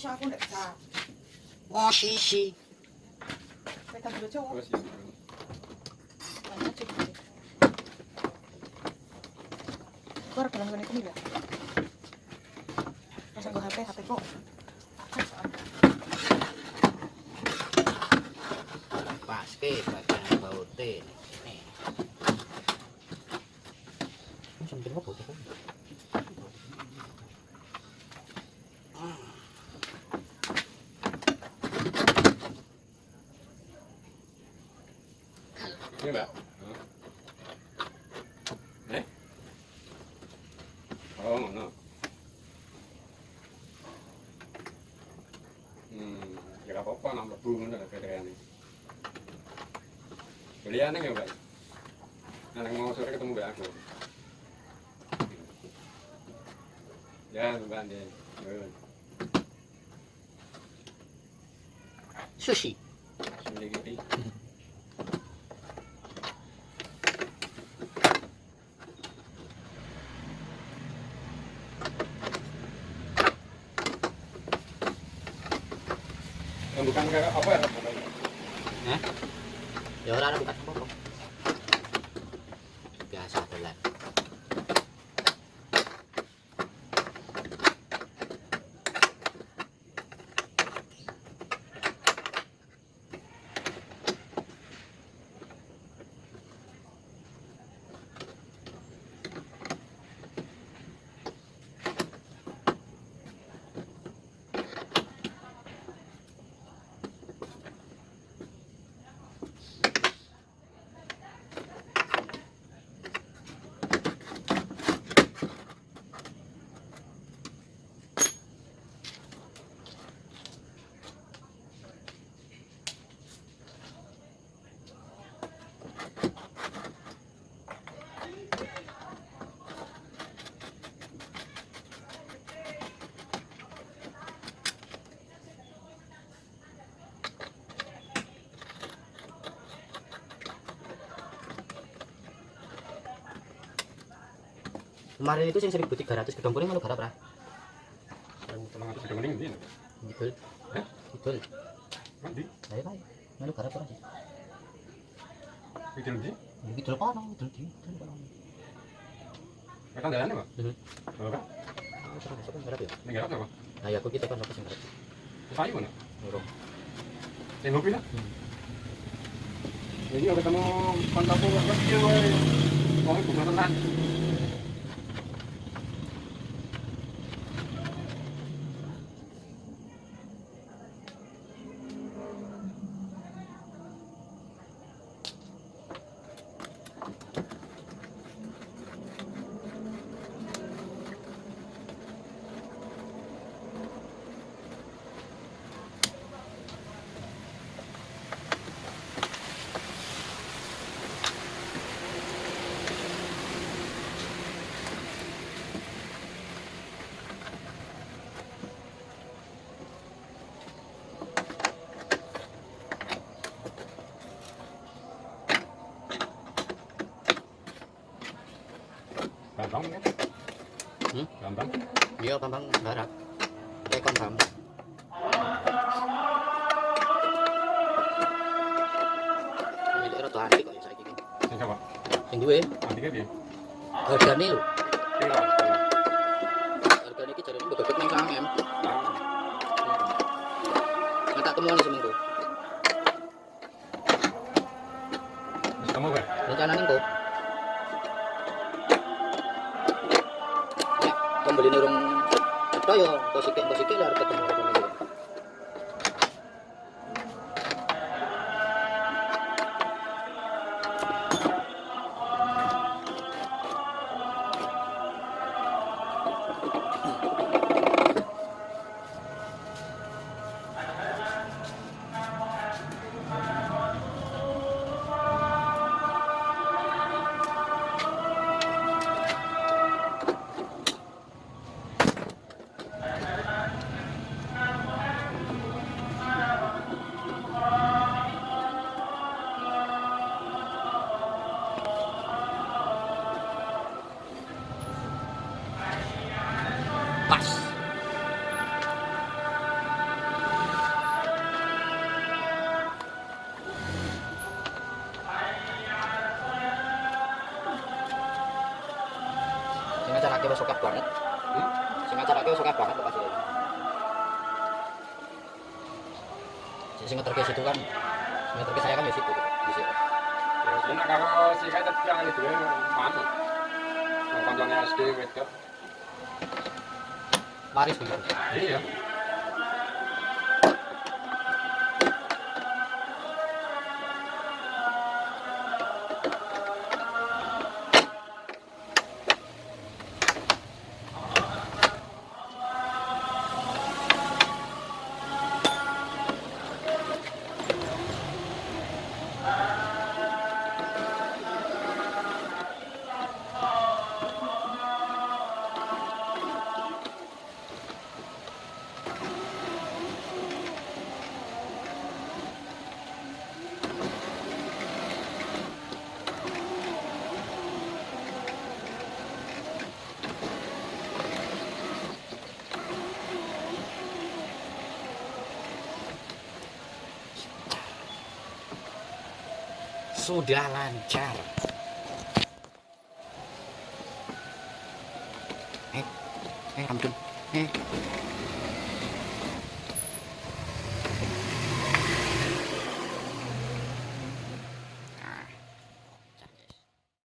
Aku nggak bisa. Wah, sisi. Pegang dulu cowok. Kau rekaman gue nih ya. Pasang gue HP kok. Pas ke bagian baute. Nih. Sambil apa tuh? Ini Mbak. Oh, ngono. Ya gak apa-apa nang mlebu ngono lho kereane. Beliane ya, Mbak. Nang mau sore ketemu Mbak aku. Ya, Mbak Andi. Sushi. Sudah gitu. Bukan kayak apa ya? Hah? Ya orang bukan apa-apa. Biasa dolan. Kemarin itu yang 1.300 gedong kuning malu garap lah. 1.300 gedong kuning ndi? Betul. Hah? Betul. Mandi? Ayo Pak. Malu garap ora sih? Video ndi? Betul kono, betul di. Kan dalane, Pak. Heeh. Apa? Terus apa garap ya? Ning garap apa? Nah, ya aku kita kan apa sing garap. Payu mana? Urung. Sing ngopi lah. Jadi ketemu kontakku kok kecil wae. Wong ibu tenan. Gampang kan? Gampang. Iya, gampang garap. Tekon paham. Ini rada antik kok ya saiki iki. Sing sapa? Sing duwe Antike piye? hargane lho. Piro? Hargane iki jarene bebek nang KM. Nggak tak temuan seminggu. Wis temu kowe? Rencanane kok. Pembeli nurung apa ya posisi lah harus ketemu pembeli. Sing acarake wis akeh banget. Sing acarake wis akeh banget lokasi. Sing ngeterke situ kan, ngeterke saya kan ya situ. Di situ. Enak kalau si kayak tadi yang itu manut. Konconnya SD wedok. Laris begitu. Iya. Sudah lancar. Ramdun.